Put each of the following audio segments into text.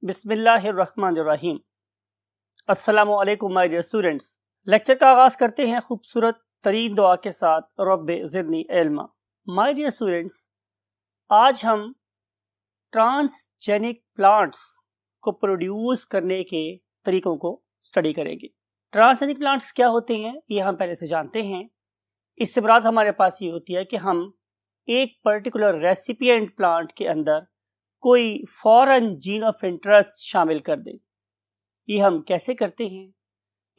बिस्मिल्लाहिर्रहमानिर्रहीम। अस्सलामु अलैकुम माय डियर स्टूडेंट्स। लेक्चर का आगाज करते हैं खूबसूरत तरीन दुआ के साथ, रब्बे ज़िदनी इल्मा। माय डियर स्टूडेंट्स, आज हम ट्रांसजेनिक प्लांट्स को प्रोड्यूस करने के तरीकों को स्टडी करेंगे। ट्रांसजेनिक प्लांट्स क्या होते हैं ये हम पहले से जानते हैं। इससे मुराद हमारे पास ये होती है कि हम एक पर्टिकुलर रेसिपिएंट प्लांट के अंदर कोई फॉरेन जीन ऑफ इंटरेस्ट शामिल कर दें। ये हम कैसे करते हैं?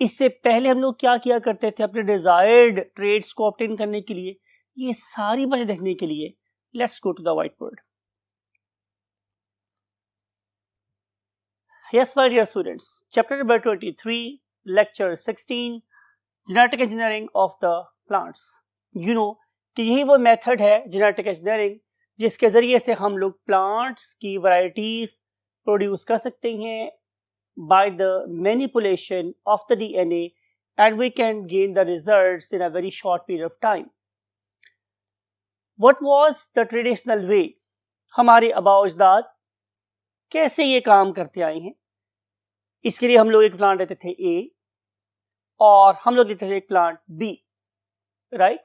इससे पहले हम लोग क्या किया करते थे अपने डिजायर्ड ट्रेड्स को ऑब्टेन करने के लिए? ये सारी बातें देखने के लिए let's go to the whiteboard. Yes my dear students, chapter number 23, lecture 16, genetic engineering of the plants. You know कि यही वो मेथड है जेनेटिक इंजीनियरिंग जिसके जरिए से हम लोग प्लांट्स की वैरायटीज प्रोड्यूस कर सकते हैं by the manipulation of the DNA and we can gain the results in a very short period of time. What was the traditional way? हमारे आबाओ अजदाद कैसे ये काम करते आए हैं? इसके लिए हम लोग एक प्लांट लेते थे ए और हम लोग लेते थे एक प्लांट बी, राइट?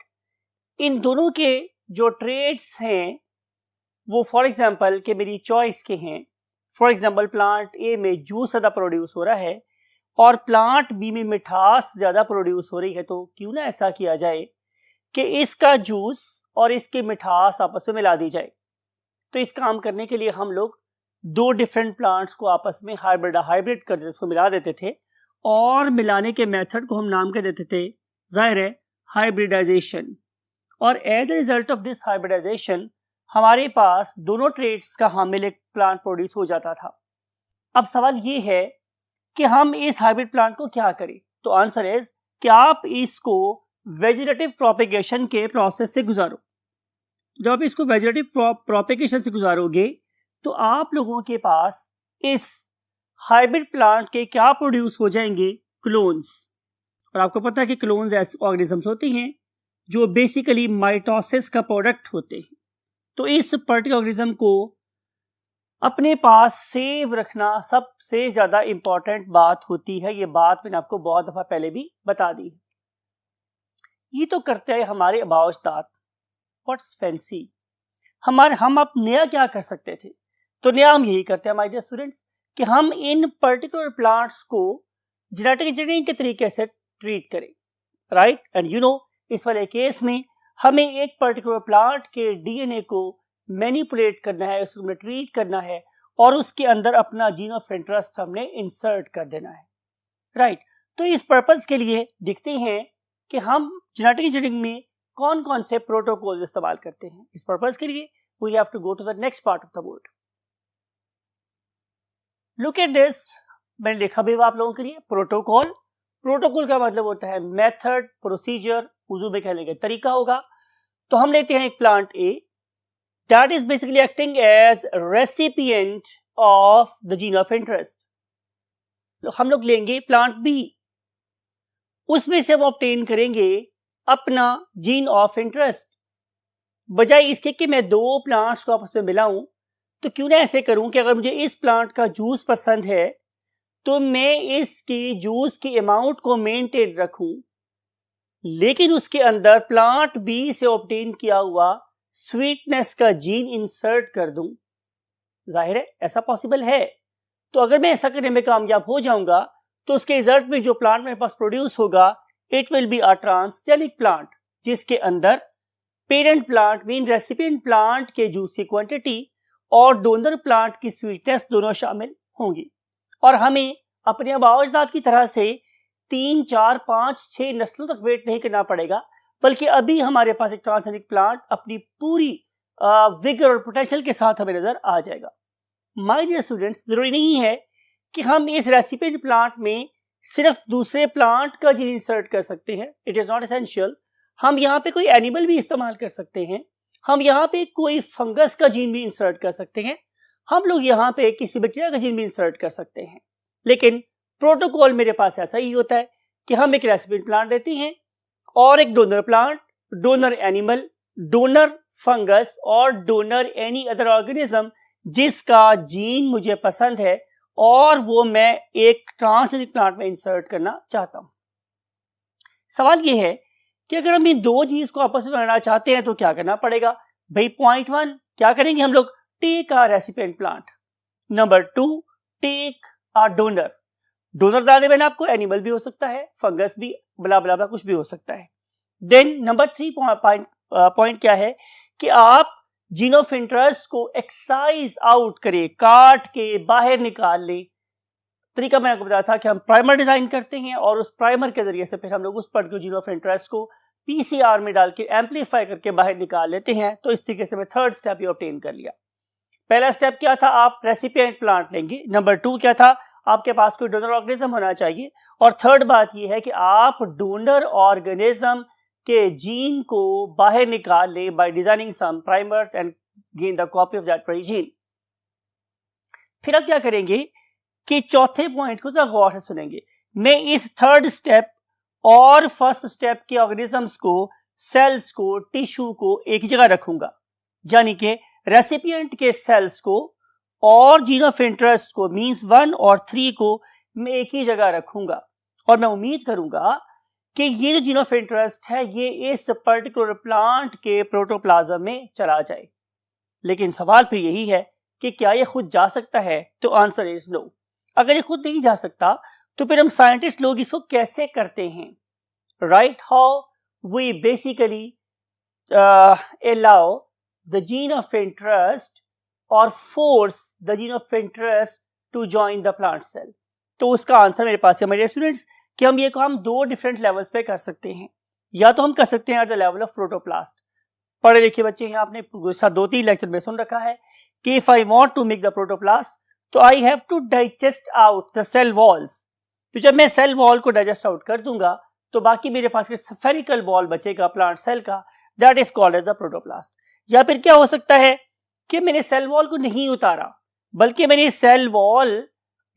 इन दोनों के जो ट्रेड्स हैं वो फॉर एग्जांपल के मेरी चॉइस के हैं। फॉर एग्जांपल प्लांट ए में जूस ज़्यादा प्रोड्यूस हो रहा है और प्लांट बी में मिठास ज़्यादा प्रोड्यूस हो रही है, तो क्यों ना ऐसा किया जाए कि इसका जूस और इसकी मिठास आपस में मिला दी जाए। तो इस काम करने के लिए हम लोग दो डिफरेंट प्लांट्स को आपस में हाइब्रिड कर देते, उसको मिला देते थे और मिलाने के मेथड को हम नाम कर देते थे, जाहिर है, हाइब्रिडाइजेशन। और as a result of this hybridization हमारे पास दोनों ट्रेड्स का हामिल एक प्लांट प्रोड्यूस हो जाता था। अब सवाल ये है कि हम इस हाइब्रिड प्लांट को क्या करें? तो आंसर इज कि आप इसको वेजिटेटिव प्रोपेगेशन के प्रोसेस से गुजारो। जब आप इसको वेजिटेटिव प्रोपेगेशन से गुजारोगे तो आप लोगों के पास इस हाइब्रिड प्लांट के क्या प्रोड्यूस हो जाएंगे? क्लोन्स। और आपको पता है कि क्लोन्स ऐसे ऑर्गेनिजम्स होते हैं जो बेसिकली माइटोसिस का प्रोडक्ट होते हैं। तो इस पर्टिकुलर ऑर्गेनिज्म को अपने पास सेव रखना सबसे ज्यादा इंपॉर्टेंट बात होती है। ये बात मैंने आपको बहुत दफा पहले भी बता दी है। ये तो करते हैं हमारे आबाओ अजदाद। What's fancy? हम अब नया क्या कर सकते थे? तो नया हम यही करते हैं माय डियर स्टूडेंट्स कि हम इन पर्टिकुलर प्लांट्स को जेनेटिक इंजीनियरिंग के तरीके से ट्रीट करें, राइट? एंड यू नो इस वाले केस में हमें एक पर्टिकुलर प्लांट के डीएनए को मैनिपुलेट करना है, उसको हमने ट्रीट करना है और उसके अंदर अपना जीन ऑफ इंटरेस्ट हमने इंसर्ट कर देना है, राइट? तो इस पर्पस के लिए देखते हैं कि हम जेनेटिक इंजीनियरिंग में कौन कौन से प्रोटोकॉल इस्तेमाल करते हैं। इस पर्पस के लिए we have to go to the next part of the board. Look at this. मैंने लिखा भी आप लोगों के लिए प्रोटोकॉल। प्रोटोकॉल का मतलब होता है मेथड, प्रोसीजर, उर्दू में कहने का तरीका होगा। तो हम लेते हैं एक plant A that is basically acting as recipient of the gene of interest. तो हम लोग लेंगे प्लांट बी, उसमें से हम ऑब्टेन करेंगे अपना जीन ऑफ इंटरेस्ट। बजाय इसके कि मैं दो प्लांट्स को आपस में मिलाऊं, तो क्यों ना ऐसे करूं कि अगर मुझे इस प्लांट का जूस पसंद है तो मैं इसकी जूस की अमाउंट को मेंटेन रखूं, लेकिन उसके अंदर प्लांट बी से ऑब्टेन किया हुआ स्वीटनेस का जीन इंसर्ट कर दूं। जाहिर है ऐसा पॉसिबल है। तो अगर मैं ऐसा करने में कामयाब हो जाऊंगा तो उसके रिजल्ट में जो प्लांट मेरे पास प्रोड्यूस होगा it will be a transgenic plant, जिसके अंदर parent plant mean recipient plant के जूस की क्वांटिटी और डोनर प्लांट की स्वीटनेस दोनों शामिल होंगी। और हमें अपने आबाओ अजदाद की तरह से 3, 4, 5, 6 नस्लों तक वेट नहीं करना पड़ेगा, बल्कि अभी हमारे पास एक ट्रांसजेनिक प्लांट अपनी पूरी विगर और पोटेंशियल के साथ हमें नजर आ जाएगा। माय डियर स्टूडेंट्स, जरूरी नहीं है कि हम इस रेसिपिएंट प्लांट में सिर्फ दूसरे प्लांट का जीन इंसर्ट कर सकते हैं। It is not essential. हम यहाँ पे कोई एनिमल भी इस्तेमाल कर सकते हैं, हम यहाँ पे कोई फंगस का जीन भी इंसर्ट कर सकते हैं, हम लोग यहाँ पे किसी बैक्टीरिया का जीन भी इंसर्ट कर सकते हैं। लेकिन प्रोटोकॉल मेरे पास ऐसा ही होता है कि हम एक रेसिपिएंट प्लांट लेते हैं और एक donor plant, donor animal, donor fungus और डोनर एनी अदर ऑर्गेनिज्म जिसका जीन मुझे पसंद है और वो मैं एक ट्रांसजेनिक प्लांट में इंसर्ट करना चाहता हूं। सवाल ये है कि अगर हम इन दो चीज को आपस में बनाना चाहते हैं तो क्या करना पड़ेगा भाई। पॉइंट 1 क्या करेंगे हम लोग, take a recipient plant. Number 2 take a donor. Donor डालने में आपको एनिमल भी हो सकता है, फंगस भी, बला बला कुछ भी हो सकता है। देन नंबर 3 पॉइंट क्या है कि आप जीन ऑफ इंटरेस्ट को एक्साइज आउट करें, काट के बाहर निकाल ले। तरीका मैंने आपको बताया था कि हम प्राइमर डिजाइन करते हैं और उस प्राइमर के जरिए से फिर हम लोग उस पर्टिकुलर जीन ऑफ इंटरेस्ट को पीसीआर में डाल के एम्पलीफाई करके बाहर निकाल लेते हैं। तो इस तरीके से मैं थर्ड स्टेप ये ऑब्टेन कर लिया। पहला स्टेप क्या था, आप रेसिपिएंट प्लांट लेंगे। नंबर 2 क्या था, आपके पास कोई डोनर ऑर्गेनिज्म होना चाहिए। और थर्ड बात यह है कि आप डोनर ऑर्गेनिज्म के जीन को बाहर निकाल ले by designing some primers and gain the copy of that very gene. फिर आप क्या करेंगे कि चौथे पॉइंट को जरा गौर से सुनेंगे। मैं इस थर्ड स्टेप और फर्स्ट स्टेप के ऑर्गेनिजम्स को, सेल्स को, टिश्यू को एक जगह रखूंगा, यानी कि रेसिपिएंट के सेल्स को और जीन ऑफ इंटरेस्ट को मींस 1 और 3 को मैं एक ही जगह रखूंगा। और मैं उम्मीद करूंगा कि ये जो जीन ऑफ इंटरेस्ट है ये इस पर्टिकुलर प्लांट के प्रोटोप्लाज्म में चला जाए। लेकिन सवाल फिर यही है कि क्या ये खुद जा सकता है, तो आंसर इज नो। अगर ये खुद नहीं जा सकता तो फिर हम साइंटिस्ट लोग इसको कैसे करते हैं, right? How we basically allow the gene of interest और force the gene of interest to join the plant cell. तो उसका आंसर मेरे पास है मेरे स्टूडेंट्स कि हम ये काम दो डिफरेंट लेवल्स पे कर सकते हैं। या तो हम कर सकते हैं at the level of protoplast. पढ़े लिखे बच्चे हैं, आपने 2-3 लेक्चर में सुन रखा है कि if I want to make the protoplast तो I have to digest out the cell walls. तो जब मैं सेल वॉल को डाइजेस्ट आउट कर दूंगा तो बाकी मेरे पास एक स्फेरिकल वॉल बचेगा प्लांट सेल का, that is called as the protoplast. या फिर क्या हो सकता है कि मैंने सेल वॉल को नहीं उतारा बल्कि मैंने सेल वॉल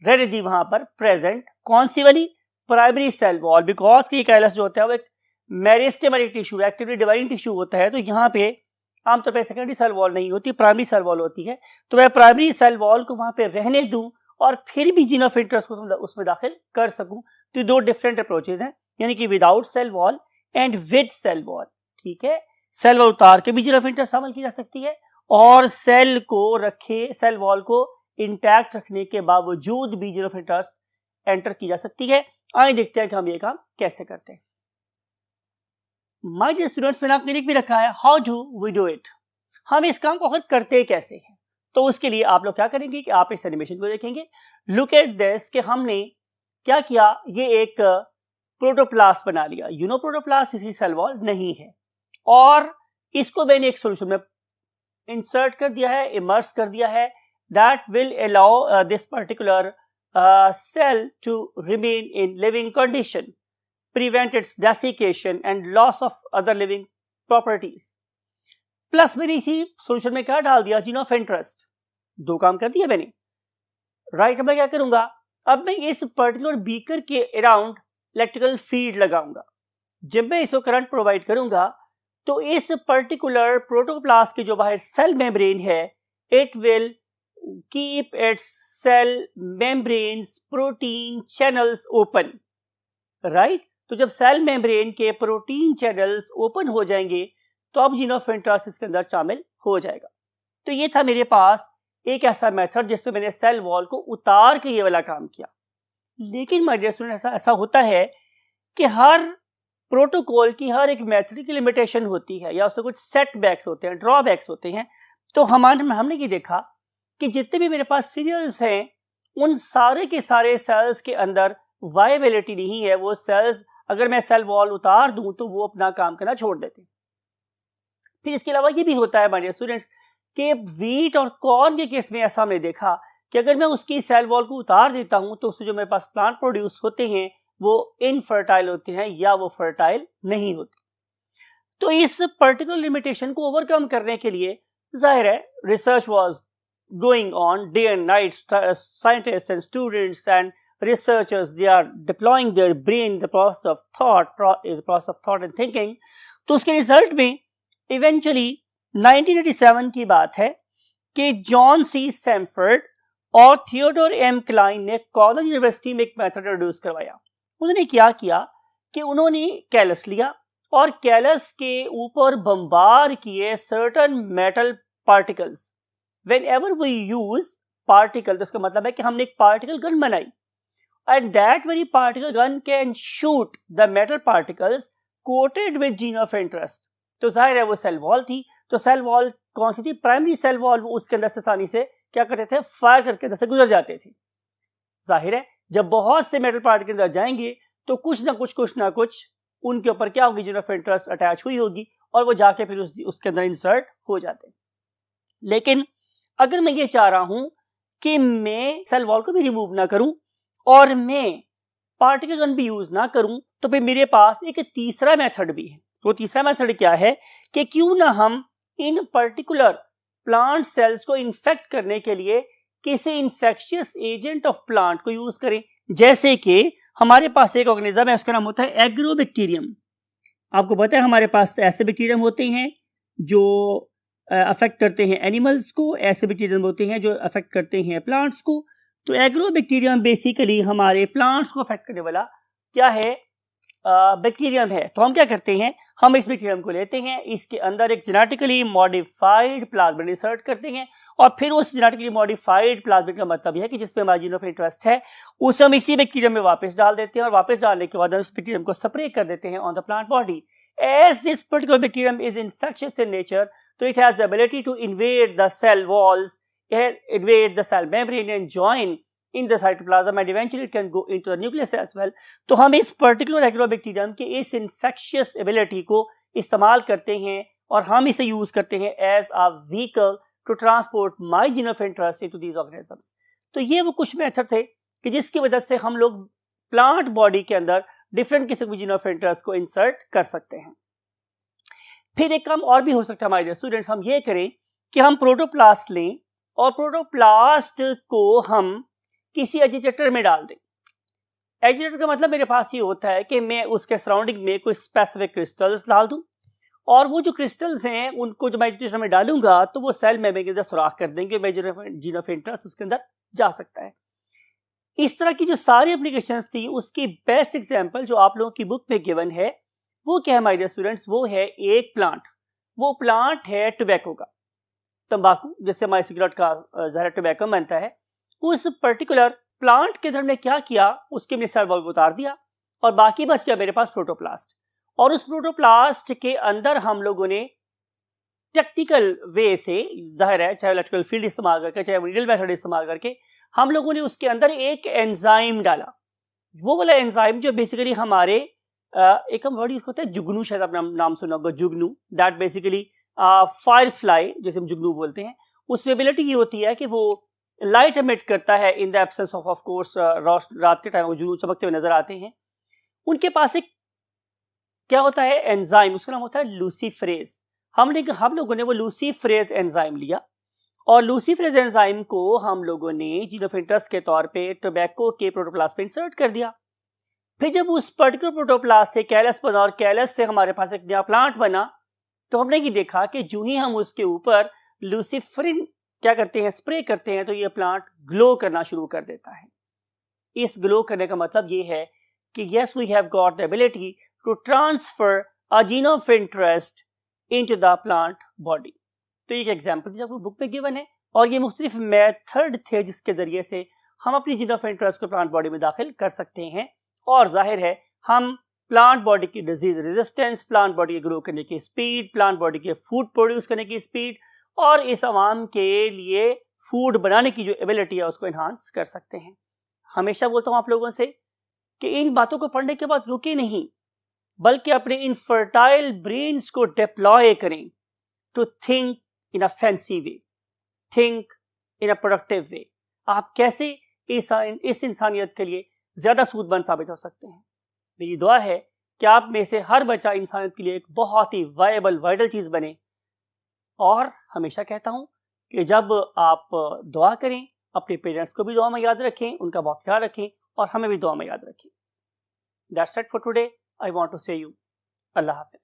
रहने दी वहां पर प्रेजेंट। कौन सी वाली? प्राइमरी सेल वॉल, बिकॉज की कैलस जो होता है वो एक meristematic tissue, actively dividing tissue होता है। तो यहाँ पे आमतौर पर सेकेंडरी सेल वॉल नहीं होती, प्राइमरी सेल वॉल होती है। तो मैं प्राइमरी सेल वॉल को वहां पे रहने दूं और फिर भी जीन ऑफ इंटरेस्ट को उसमें दाखिल कर सकूं। तो दो डिफरेंट अप्रोचेज हैं, यानी कि without cell wall and with cell wall. ठीक है, सेल वॉल उतार के भी जीन ऑफ इंटरेस्ट शामिल की जा सकती है और सेल को रखे, सेल वॉल को इंटैक्ट रखने के बावजूद भी जीन ऑफ इंटरेस्ट एंटर की जा सकती है। आइए देखते हैं कि हम ये काम कैसे करते हैं। माय डियर स्टूडेंट्स, मैंने आपने लिख भी रखा है how do we do it. हम इस काम को खुद करते कैसे हैं? तो उसके लिए आप लोग क्या करेंगे कि आप इस एनिमेशन को देखेंगे। लुक एट दिस कि हमने क्या किया, ये एक प्रोटोप्लास्ट बना लिया। यू नो प्रोटोप्लास्ट इसी सेल वॉल नहीं है और इसको मैंने एक सॉल्यूशन में इंसर्ट कर दिया है, इमर्स कर दिया है, that will allow this particular cell to remain in living condition, prevent its desiccation and loss of other living properties. Plus मैंने इसी सोल्यूशन में क्या डाल दिया, जीन ऑफ इंटरेस्ट। दो काम कर दिया मैंने, राइट। अब मैं क्या करूंगा, अब मैं इस पर्टिकुलर बीकर के अराउंड इलेक्ट्रिकल फील्ड लगाऊंगा। जब मैं इसको करंट प्रोवाइड करूंगा तो इस पर्टिकुलर प्रोटोप्लास्ट के जो बाहर सेल मेम्ब्रेन है, it will keep its cell membranes protein channels open, right. तो जब सेल मेम्ब्रेन के प्रोटीन चैनल्स ओपन हो जाएंगे तो अब जीन ऑफ इंटरेस्ट इसके अंदर शामिल हो जाएगा। तो ये था मेरे पास एक ऐसा मेथड जिसमें मैंने सेल वॉल को उतार के ये वाला काम किया। लेकिन माय डियर स्टूडेंट, ऐसा होता है कि हर प्रोटोकॉल की हर एक मेथड की लिमिटेशन होती है या उससे कुछ सेटबैक्स होते हैं, ड्रॉबैक्स होते हैं। तो हमने ये देखा कि जितने भी मेरे पास सीरियल्स हैं उन सारे के सारे सेल्स के अंदर वायबिलिटी नहीं है। वो सेल्स अगर मैं सेल वॉल उतार दूं तो वो अपना काम करना छोड़ देते हैं। फिर इसके अलावा ये भी होता है माय डियर स्टूडेंट्स कि व्हीट और कॉर्न के केस में ऐसा हमने देखा कि अगर मैं उसकी सेल वॉल को उतार देता हूं तो उससे जो मेरे पास प्लांट प्रोड्यूस होते हैं वो इनफर्टाइल होते हैं या वो फर्टाइल नहीं होते। तो इस पर्टिकुलर लिमिटेशन को ओवरकम करने के लिए जाहिर है research was going on day and night. Scientists and students and researchers, they are deploying their brain, the process of thought and thinking. तो उसके रिजल्ट में इवेंचुअली 1987 की बात है कि जॉन सी सैमफोर्ड और थियोडोर एम क्लाइन ने college university में एक मेथड इंट्रोड्यूस करवाया। उन्होंने क्या किया कि उन्होंने कैलस लिया और कैलस के ऊपर बमबार किए certain metal particles. Whenever we use particle, तो इसका मतलब है कि हमने एक पार्टिकल गन बनाई, and that very particle gun can shoot the metal particles coated with gene of interest. तो जाहिर है वो सेल वॉल थी, तो सेल वॉल कौन सी थी? Primary cell wall. वो उसके अंदर से आसानी से क्या करते थे? फायर करके अंदर से गुजर जाते थे। जाहिर है जब बहुत से मेटल पार्टिकल अंदर जाएंगे तो कुछ ना कुछ उनके ऊपर क्या होगी? जीन ऑफ इंटरेस्ट अटैच हुई होगी और वो जाके फिर उसके अंदर इंसर्ट हो जाते हैं। लेकिन अगर मैं ये चाह रहा हूं कि मैं सेल वॉल को भी रिमूव ना करूं और मैं पार्टिकल गन भी यूज ना करूं, तो फिर मेरे पास एक तीसरा मेथड भी है। वो तीसरा मेथड क्या है कि क्यों ना हम इन पर्टिकुलर प्लांट सेल्स को इन्फेक्ट करने के लिए किसी इंफेक्शियस एजेंट ऑफ प्लांट को यूज करें। जैसे कि हमारे पास एक ऑर्गेनिज्म है, उसका नाम होता है एग्रोबैक्टीरियम। आपको पता है हमारे पास ऐसे बैक्टीरियम होते हैं जो अफेक्ट करते हैं एनिमल्स को, ऐसे बैक्टीरियम होते हैं जो अफेक्ट करते हैं प्लांट्स को। तो एग्रोबैक्टीरियम बेसिकली हमारे प्लांट्स को अफेक्ट करने वाला क्या है? बैक्टीरियम है। तो हम क्या करते हैं? हम इस बैक्टीरियम को लेते हैं, इसके अंदर एक जेनेटिकली मॉडिफाइड प्लाज्मिड इंसर्ट करते हैं और फिर उस जेनेटिकली मॉडिफाइड प्लाज्मिड का मतलब यह है कि जिसमें हमारा जीन ऑफ इंटरेस्ट है उसे हम इसी बैक्टीरियम में वापस डाल देते हैं और वापस डालने के बाद हम इस बैक्टीरियम को स्प्रे कर देते हैं on the plant body. As this particular bacterium is infectious in nature, so it has the ability to invade the cell walls, invade the cell membrane and join in the cytoplasm and eventually it can go into the nucleus as well। तो हम इस particular agrobacterium के इस infectious ability को इस्तेमाल करते हैं और हम इसे यूज करते हैं as a vehicle to transport my gene of interest into these organisms. तो ये वो कुछ मेथड थे कि जिसकी वजह से हम लोग प्लांट बॉडी के अंदर डिफरेंट किस्म की जीन ऑफ इंटरेस्ट को इंसर्ट कर सकते हैं। फिर एक काम और भी हो सकता है हमारे स्टूडेंट्स, हम ये करें कि हम प्रोटोप्लास्ट लें और प्रोटोप्लास्ट को हम किसी एजिटेटर में डाल दें। एजिटेटर का मतलब मेरे पास ये होता है कि मैं उसके सराउंडिंग में कुछ स्पेसिफिक क्रिस्टल्स डाल दूं और वो जो क्रिस्टल्स हैं उनको जब मैं एजिटेटर में डालूंगा तो वो सेल मेम्ब्रेन के अंदर सुराख कर देंगे, जीन ऑफ इंटरेस्ट उसके अंदर जा सकता है। इस तरह की जो सारी एप्लीकेशंस थी उसकी बेस्ट एग्जांपल जो आप लोगों की बुक में गिवन है वो क्या है माय डियर स्टूडेंट्स? वो है एक प्लांट। वो प्लांट है टोबैको का, तंबाकू, जिससे हमारे सिगरेट का जहर टोबैको बनता है। उस पर्टिकुलर प्लांट के अंदर ने क्या किया? उसके में सेल वॉल को उतार दिया और बाकी बच गया मेरे पास प्रोटोप्लास्ट। और उस प्रोटोप्लास्ट के अंदर हम लोगों ने टेक्निकल वे से, जाहिर है चाहे इलेक्ट्रिकल फील्ड इस्तेमाल करके चाहे रीडल मेथड इस्तेमाल करके, हम लोगों ने उसके अंदर एक एंजाइम डाला। वो वाला एंजाइम जो बेसिकली हमारे एक हम वर्ड यूज करते हैं जुगनू, शायद आपने नाम सुना होगा जुगनू। दैट बेसिकली फायर फ्लाई जैसे हम जुगनू बोलते हैं, उसमें एबिलिटी ये होती है कि वो लाइट एमिट करता है in the absence of course रात के टाइम वो जुगनू चमकते हुए नजर आते हैं। उनके पास एक क्या होता है एंजाइम, उसका नाम होता है लूसीफरेज। हम लोगों ने वो लूसीफरेज एंजाइम लिया और लूसीफरेज एंजाइम को हम लोगों ने जीन ऑफ इंटरेस्ट के तौर पे टोबैको के प्रोटोप्लास्ट पे इंसर्ट कर दिया। फिर जब उस पर्टिकुलर प्रोटोप्लास्ट से कैलस बना और कैलस से हमारे पास एक नया प्लांट बना, तो हमने ये देखा कि जो ही हम उसके ऊपर लूसीफरिन क्या करते हैं, स्प्रे करते हैं, तो ये प्लांट ग्लो करना शुरू कर देता है। इस ग्लो करने का मतलब ये है कि yes we have got the ability to transfer a gene of interest into the plant body. तो एक एग्जांपल जो बुक में गिवन है और ये मुख्तलिफ मेथड थे जिसके जरिए से हम अपनी जीन ऑफ इंटरेस्ट को प्लांट बॉडी में दाखिल कर सकते हैं। और जाहिर है हम प्लांट बॉडी की डिजीज रेजिस्टेंस, प्लांट बॉडी के ग्रो करने की स्पीड, प्लांट बॉडी के फूड प्रोड्यूस करने की स्पीड और इस अवाम के लिए फूड बनाने की जो एबिलिटी है उसको एनहांस कर सकते हैं। हमेशा बोलता हूँ आप लोगों से कि इन बातों को पढ़ने के बाद रुके नहीं, बल्कि अपने इन फर्टाइल ब्रेन्स को डिप्लॉय करें to think in a fancy way, think in a productive way. आप कैसे इस इंसानियत के लिए ज्यादा सूदमंद साबित हो सकते हैं। मेरी दुआ है कि आप में से हर बच्चा इंसानियत के लिए एक बहुत ही वाइटल चीज बने। और हमेशा कहता हूं कि जब आप दुआ करें अपने पेरेंट्स को भी दुआ में याद रखें, उनका बहुत ख्याल रखें और हमें भी दुआ में याद रखें। That's it for today. I want to say you अल्लाह हाफिज।